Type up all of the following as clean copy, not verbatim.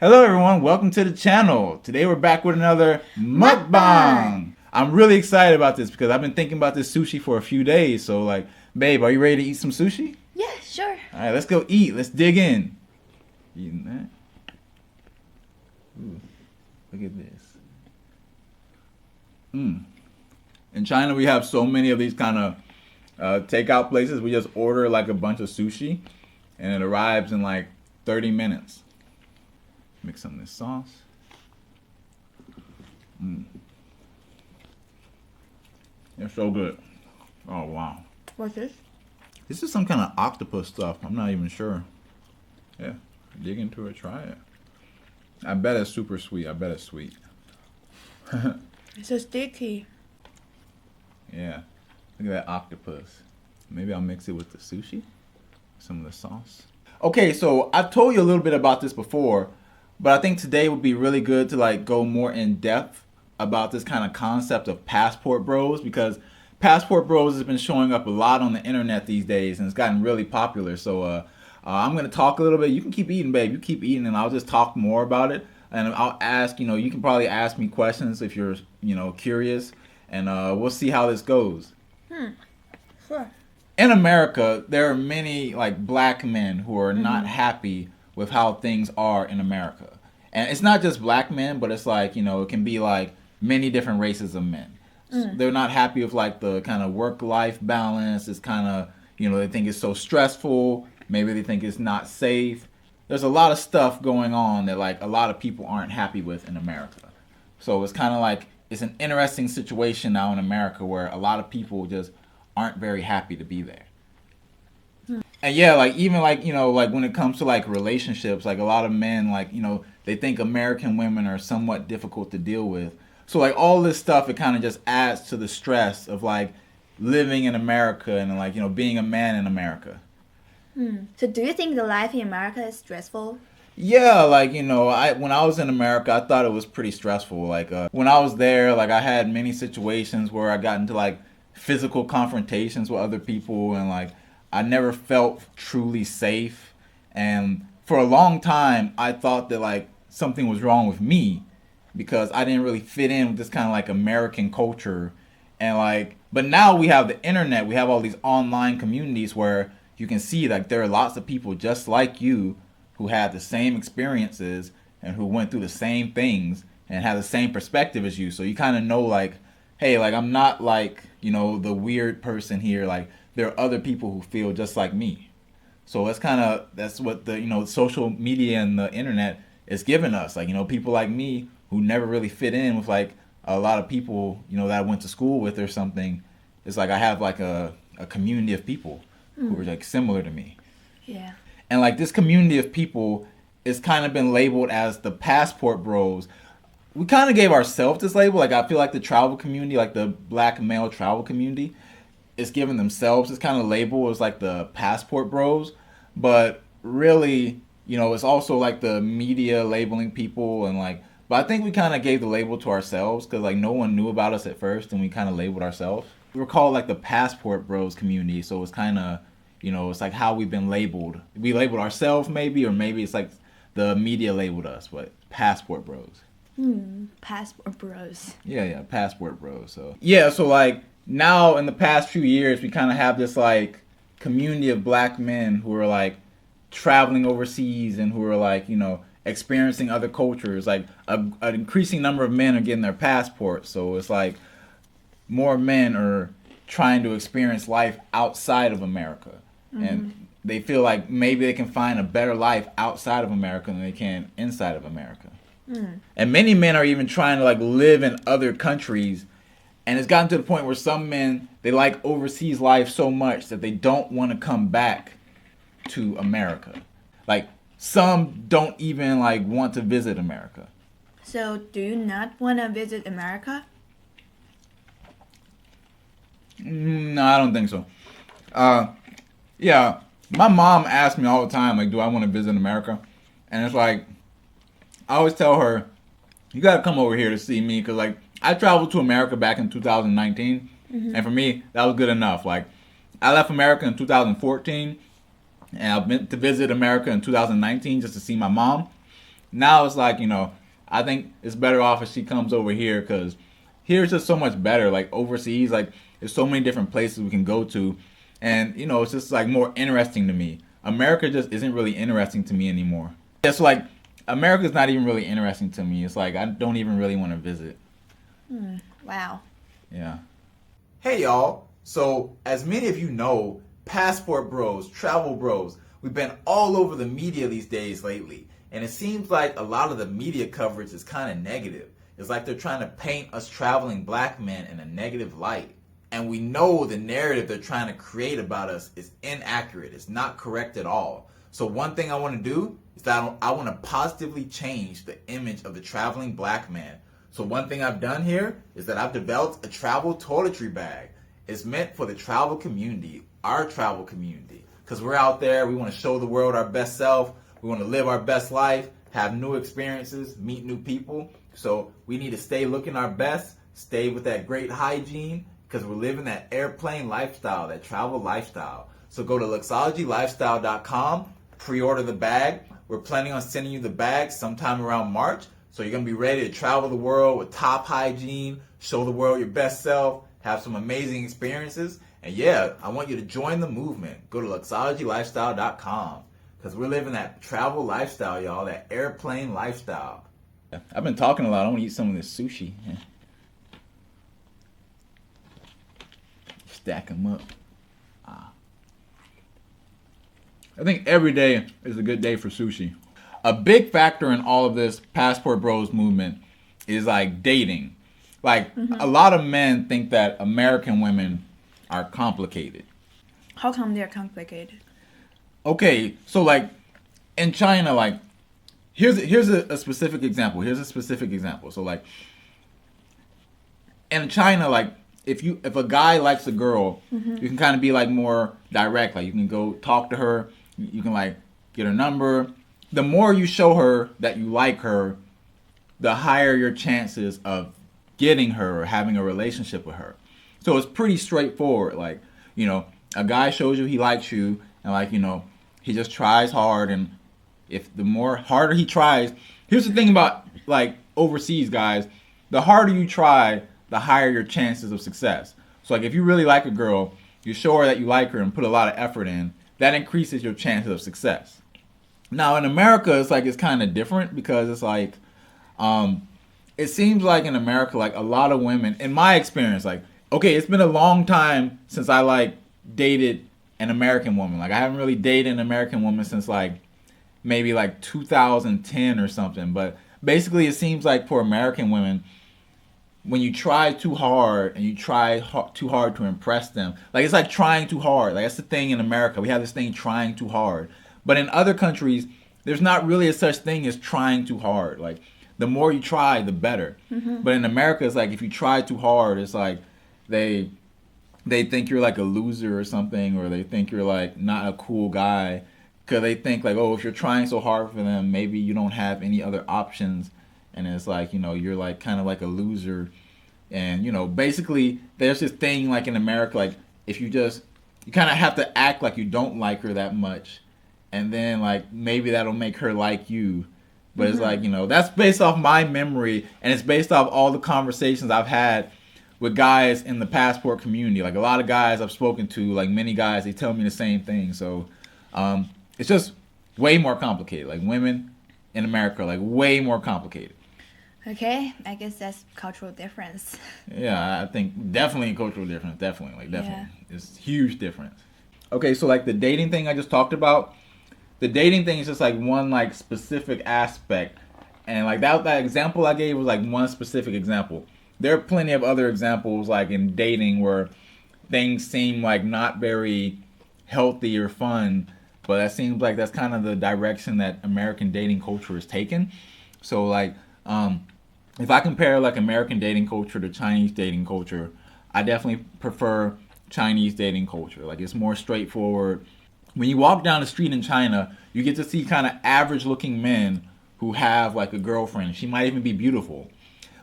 Hello everyone, welcome to the channel. Today we're back with another mukbang. I'm really excited about this because I've been thinking about this sushi for a few days. So like, babe, are you ready to eat some sushi? Yeah, sure. Alright, let's go eat. Let's dig in. Eating that. Ooh, look at this. In China we have so many of these kind of takeout places. We just order like a bunch of sushi and it arrives in like 30 minutes. Mix some of this sauce. It's so good. Oh, wow. What's this? This is some kind of octopus stuff. I'm not even sure. Yeah, dig into it, try it. I bet it's super sweet. I bet it's sweet. It's so sticky. Yeah, look at that octopus. Maybe I'll mix it with the sushi. Some of the sauce. Okay, so I've told you a little bit about this before, but I think today would be really good to like go more in depth about this kind of concept of passport bros, because passport bros has been showing up a lot on the internet these days and it's gotten really popular. So I'm going to talk a little bit. You can keep eating, babe. You keep eating and I'll just talk more about it. And I'll ask, you can probably ask me questions if you're, curious. And we'll see how this goes. Sure. In America, there are many like black men who are not happy with how things are in America. And it's not just black men, but it's like, it can be like many different races of men. They're not happy with like the kind of work-life balance. It's kind of, they think it's so stressful. Maybe they think it's not safe. There's a lot of stuff going on that like a lot of people aren't happy with in America. So it's kind of like, it's an interesting situation now in America where a lot of people just aren't very happy to be there. And yeah, like even like, like when it comes to like relationships, like a lot of men, like, they think American women are somewhat difficult to deal with. So like all this stuff, it kind of just adds to the stress of like living in America and like, being a man in America. So do you think the life in America is stressful? Yeah, like, when I was in America, I thought it was pretty stressful. Like when I was there, like I had many situations where I got into like physical confrontations with other people and like I never felt truly safe. And for a long time, I thought that like something was wrong with me because I didn't really fit in with this kind of like American culture. And like, but now we have the internet, we have all these online communities where you can see like there are lots of people just like you who had the same experiences and who went through the same things and have the same perspective as you. So you kind of know like, hey, like I'm not like, the weird person here. Like there are other people who feel just like me. So that's what the, social media and the internet is giving us. Like, people like me who never really fit in with like a lot of people, that I went to school with or something. It's like I have like a community of people who are like similar to me. Yeah. And like this community of people is kind of been labeled as the passport bros. We kind of gave ourselves this label. Like I feel like the travel community, like the black male travel community, is giving themselves this kind of label as like the passport bros. But really, it's also like the media labeling people and like, but I think we kind of gave the label to ourselves because like no one knew about us at first and we kind of labeled ourselves. We were called like the passport bros community. So it's kind of, it's like how we've been labeled. We labeled ourselves maybe, or maybe it's like the media labeled us, but passport bros. Passport bros. Yeah, passport bros. So yeah, so like now in the past few years, we kind of have this like community of black men who are like traveling overseas and who are like, experiencing other cultures. Like an increasing number of men are getting their passports. So it's like more men are trying to experience life outside of America. And they feel like maybe they can find a better life outside of America than they can inside of America. And many men are even trying to like live in other countries. And it's gotten to the point where some men, they like overseas life so much that they don't want to come back to America. Like some don't even like want to visit America. So do you not want to visit America? No, I don't think so. Yeah, my mom asks me all the time, like, do I want to visit America? And it's like, I always tell her, you got to come over here to see me because like I traveled to America back in 2019 and for me that was good enough. Like I left America in 2014 and I went to visit America in 2019 just to see my mom. Now it's like, I think it's better off if she comes over here because here's just so much better. Like overseas, like there's so many different places we can go to, and it's just like more interesting to me. America just isn't really interesting to me anymore. It's like America's not even really interesting to me. It's like I don't even really want to visit. Wow. Yeah. Hey y'all. So as many of you know, passport bros, travel bros, we've been all over the media these days lately. And it seems like a lot of the media coverage is kind of negative. It's like they're trying to paint us traveling black men in a negative light. And we know the narrative they're trying to create about us is inaccurate. It's not correct at all. So one thing I want to do is that I want to positively change the image of the traveling black man. So one thing I've done here is that I've developed a travel toiletry bag. It's meant for the travel community, our travel community. Because we're out there, we want to show the world our best self. We want to live our best life, have new experiences, meet new people. So we need to stay looking our best, stay with that great hygiene, because we're living that airplane lifestyle, that travel lifestyle. So go to luxologylifestyle.com, pre-order the bag. We're planning on sending you the bag sometime around March. So you're going to be ready to travel the world with top hygiene, show the world your best self, have some amazing experiences. And yeah, I want you to join the movement. Go to luxologylifestyle.com because we're living that travel lifestyle, y'all, that airplane lifestyle. I've been talking a lot. I want to eat some of this sushi. Yeah. Stack them up. I think every day is a good day for sushi. A big factor in all of this passport bros movement is like dating. Like a lot of men think that American women are complicated. How come they're complicated? Okay, so like in China, like here's a specific example. Here's a specific example. So like in China, like if a guy likes a girl, you can kind of be like more direct. Like you can go talk to her. You can like get her number. The more you show her that you like her, the higher your chances of getting her or having a relationship with her. So it's pretty straightforward. Like, a guy shows you he likes you and like, he just tries hard. And if the more harder he tries, here's the thing about like overseas guys, the harder you try, the higher your chances of success. So like if you really like a girl, you show her that you like her and put a lot of effort in, that increases your chances of success. Now in America, it's kind of different because it's like, it seems like in America, like a lot of women, in my experience, like, okay, it's been a long time since I like dated an American woman. Like I haven't really dated an American woman since like maybe like 2010 or something. But basically it seems like for American women, when you try too hard and you try too hard to impress them, like it's like trying too hard. Like that's the thing in America. We have this thing trying too hard. But in other countries, there's not really a such thing as trying too hard. Like the more you try, the better. But in America, it's like if you try too hard, it's like they think you're like a loser or something, or they think you're like not a cool guy because they think like, oh, if you're trying so hard for them, maybe you don't have any other options, and it's like you're like kind of like a loser, and basically there's this thing like in America, like if you kind of have to act like you don't like her that much, and then like maybe that'll make her like you. But it's like, that's based off my memory, and it's based off all the conversations I've had with guys in the passport community. Like a lot of guys I've spoken to, like many guys, they tell me the same thing. So it's just way more complicated. Like women in America are like way more complicated. Okay, I guess that's cultural difference. Yeah, I think definitely cultural difference. Definitely. Yeah. It's huge difference. Okay, so like the dating thing I just talked about, the dating thing is just like one like specific aspect, and like that example I gave was like one specific example. There are plenty of other examples like in dating where things seem like not very healthy or fun, but that seems like that's kind of the direction that American dating culture is taking. So like if I compare like American dating culture to Chinese dating culture, I definitely prefer Chinese dating culture. Like it's more straightforward. When you walk down the street in China, you get to see kind of average looking men who have like a girlfriend. She might even be beautiful.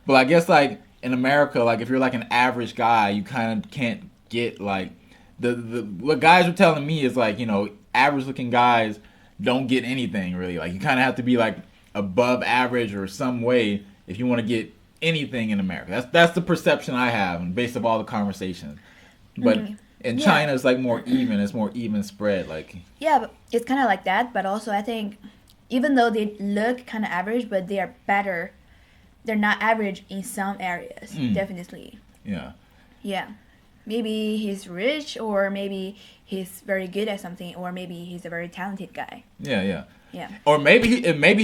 But I guess like in America, like if you're like an average guy, you kind of can't get like what guys are telling me is like, average looking guys don't get anything really. Like you kind of have to be like above average or some way if you want to get anything in America. That's the perception I have based of all the conversations. But in Yeah. China, it's like more even. It's more even spread. Like Yeah, but it's kind of like that. But also, I think even though they look kind of average, but they are better. They're not average in some areas. Definitely. yeah, Yeah. Maybe he's rich, or maybe he's very good at something, or maybe he's a very talented guy. yeah. Yeah. Or maybe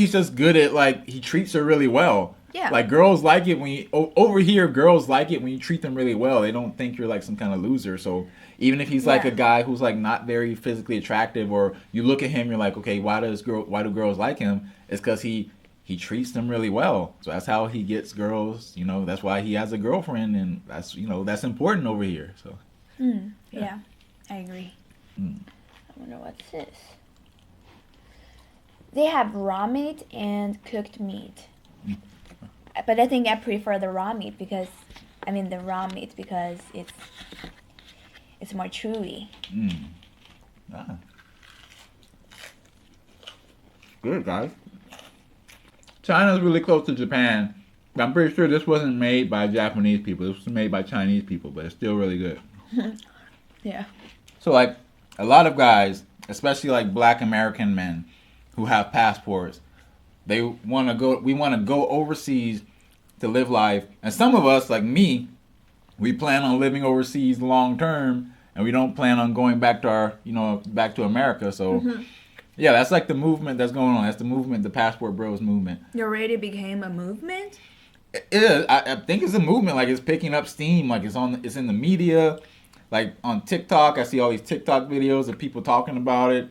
he's just good at like he treats her really well. Yeah. Like girls like it when you over here. Girls like it when you treat them really well. They don't think you're like some kind of loser. So even if he's like Yeah. a guy who's like not very physically attractive, or you look at him, you're like, okay, why do girls like him? It's because he treats them really well. So that's how he gets girls. You know, that's why he has a girlfriend, and that's important over here. So Yeah. I agree. I wonder what's this. They have raw meat and cooked meat. But I think I prefer the raw meat because it's more chewy. ah, good guys. China's really close to Japan. I'm pretty sure this wasn't made by Japanese people. This was made by Chinese people, but it's still really good. Yeah. So like a lot of guys, especially like black American men who have passports, we want to go overseas to live life. And some of us, like me, we plan on living overseas long term, and we don't plan on going back to back to America. So yeah, that's like the movement that's going on. That's the movement, the Passport Bros movement. It already became a movement? It is. I think it's a movement. Like it's picking up steam. Like it's in the media. Like on TikTok, I see all these TikTok videos of people talking about it.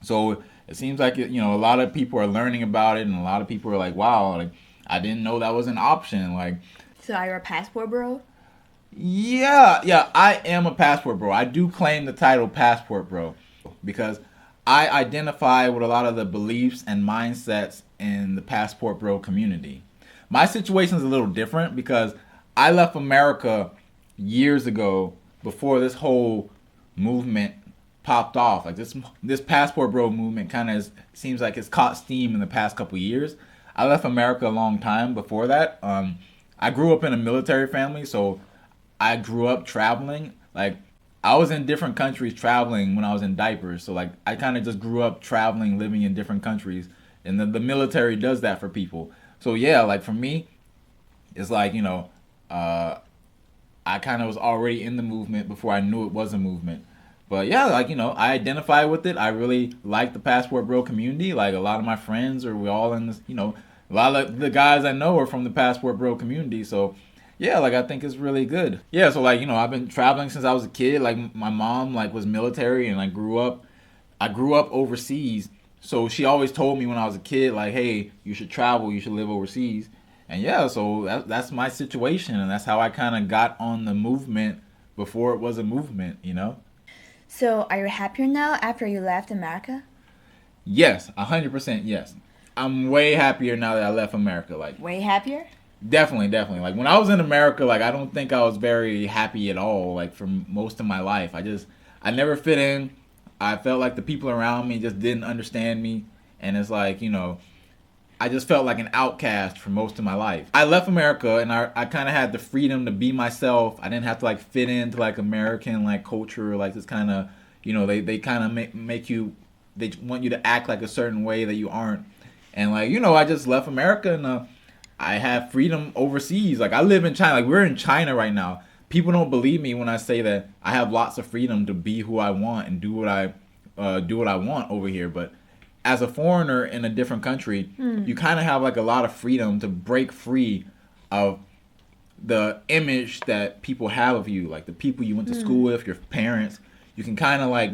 So it seems like a lot of people are learning about it, and a lot of people are like, "Wow, like I didn't know that was an option." Like, So are you a passport bro? yeah, I am a passport bro. I do claim the title passport bro because I identify with a lot of the beliefs and mindsets in the passport bro community. My situation is a little different because I left America years ago before this whole movement popped off. Like this passport bro movement kind of seems like it's caught steam in the past couple years. I left America a long time before that. I grew up in a military family, so I grew up traveling. Like I was in different countries traveling when I was in diapers. So like I kind of just grew up traveling, living in different countries, and the military does that for people. So yeah, like for me, it's like I kind of was already in the movement before I knew it was a movement. But yeah, like I identify with it. I really like the Passport Bro community. Like a lot of my friends we all in this. A lot of the guys I know are from the Passport Bro community. So yeah, like I think it's really good. Yeah, so like I've been traveling since I was a kid. Like my mom like was military, and I grew up overseas. So she always told me when I was a kid, like, hey, you should travel, you should live overseas. And yeah, so that's my situation, and that's how I kind of got on the movement before it was a movement. So are you happier now after you left America? Yes, 100% yes. I'm way happier now that I left America. Like, Way happier? definitely. Like, when I was in America, like, I don't think I was very happy at all, like, for most of my life. I never fit in. I felt like the people around me just didn't understand me. And it's like, I just felt like an outcast for most of my life. I left America, and I kind of had the freedom to be myself. I didn't have to like fit into like American like culture, like this kind of, they kind of make you, they want you to act like a certain way that you aren't. And like, I just left America, and I have freedom overseas. Like I live in China. Like we're in China right now. People don't believe me when I say that I have lots of freedom to be who I want and do what I want over here. But as a foreigner in a different country, you kind of have like a lot of freedom to break free of the image that people have of you, like the people you went to school with, your parents. You can kind of like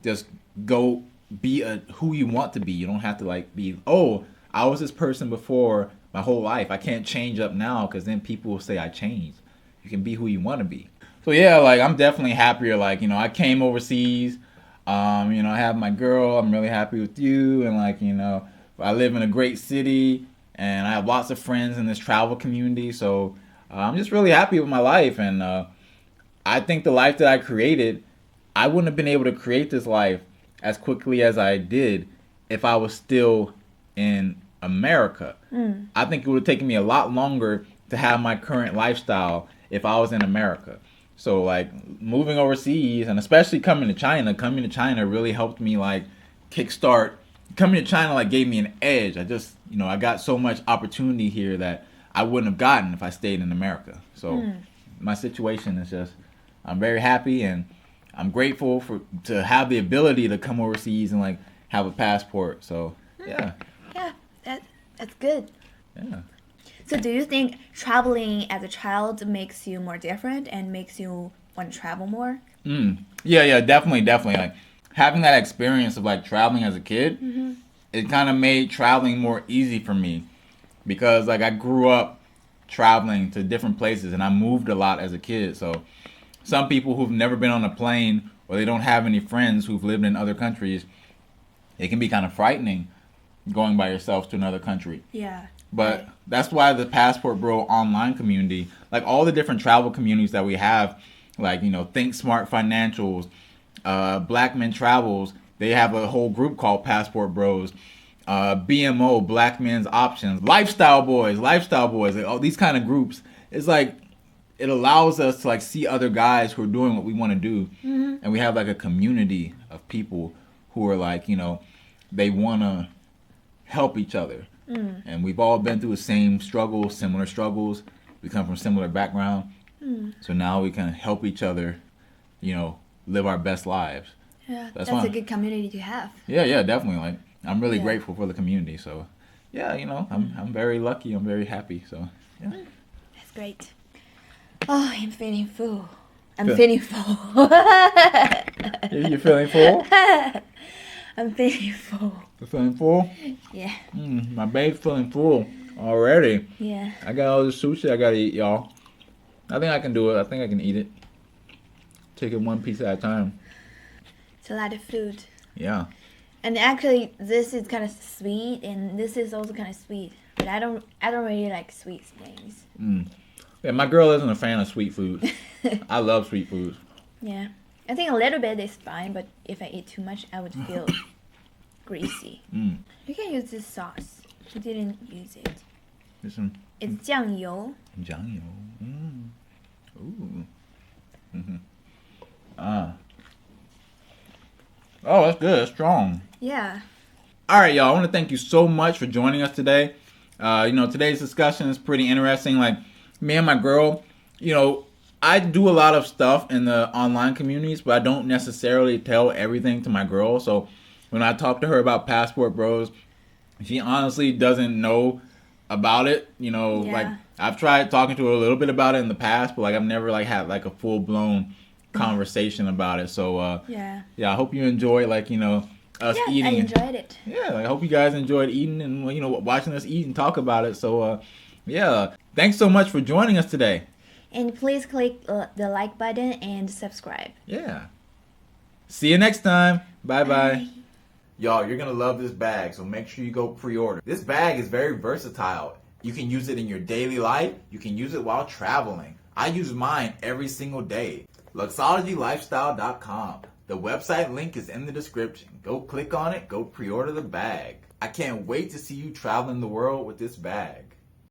just go be who you want to be. You don't have to like be, oh, I was this person before my whole life. I can't change up now because then people will say I changed. You can be who you want to be. So yeah, like I'm definitely happier. Like I came overseas. I have my girl. I'm really happy with you, and like I live in a great city, and I have lots of friends in this travel community. So I'm just really happy with my life, and I think the life that I created, I wouldn't have been able to create this life as quickly as I did if I was still in America. I think it would have taken me a lot longer to have my current lifestyle if I was in America. So like moving overseas, and especially coming to China really helped me like kickstart. Coming to China like gave me an edge. I got so much opportunity here that I wouldn't have gotten if I stayed in America. So my situation is just, I'm very happy and I'm grateful to have the ability to come overseas and like have a passport. So yeah. Yeah, that's good. Yeah. So do you think traveling as a child makes you more different and makes you want to travel more? Yeah, definitely. Like having that experience of like traveling as a kid, it kind of made traveling more easy for me because like I grew up traveling to different places and I moved a lot as a kid. So some people who've never been on a plane or they don't have any friends who've lived in other countries, it can be kind of frightening going by yourself to another country. Yeah. But right. That's why the Passport Bro online community, like all the different travel communities that we have, like, Think Smart Financials, Black Men Travels, they have a whole group called Passport Bros, BMO, Black Men's Options, Lifestyle Boys, like all these kind of groups. It's like, it allows us to like see other guys who are doing what we want to do. And we have like a community of people who are like, they want to help each other. And we've all been through the same struggles, similar struggles. We come from similar background. So now we can help each other, live our best lives. Yeah, that's a good community to have. Yeah, definitely. Like I'm really grateful for the community. So yeah, I'm very lucky. I'm very happy. So yeah. That's great. Oh, I'm feeling full. Feeling full. You're feeling full? I'm feeling full. You're feeling full? Yeah. My babe's feeling full already. Yeah. I got all the sushi I gotta eat, y'all. I think I can do it. I think I can eat it. Take it one piece at a time. It's a lot of food. Yeah. And actually, this is kind of sweet, and this is also kind of sweet. But I don't really like sweet things. Yeah, my girl isn't a fan of sweet food. I love sweet foods. Yeah. I think a little bit is fine, but if I eat too much, I would feel greasy. You can use this sauce. We didn't use it. Listen. It's 酱油. 酱油. Ooh. Oh, that's good. That's strong. Yeah. All right, y'all. I want to thank you so much for joining us today. Today's discussion is pretty interesting. Like, me and my girl, I do a lot of stuff in the online communities, but I don't necessarily tell everything to my girl. So when I talk to her about Passport Bros, she honestly doesn't know about it. Like I've tried talking to her a little bit about it in the past, but like I've never like had like a full blown conversation about it. So I hope you enjoy us eating. I enjoyed it. Yeah, I hope you guys enjoyed eating and watching us eat and talk about it. So thanks so much for joining us today. And please click the like button and subscribe. Yeah. See you next time. Bye. Y'all, you're going to love this bag, so make sure you go pre-order. This bag is very versatile. You can use it in your daily life. You can use it while traveling. I use mine every single day. Luxologylifestyle.com. The website link is in the description. Go click on it. Go pre-order the bag. I can't wait to see you traveling the world with this bag.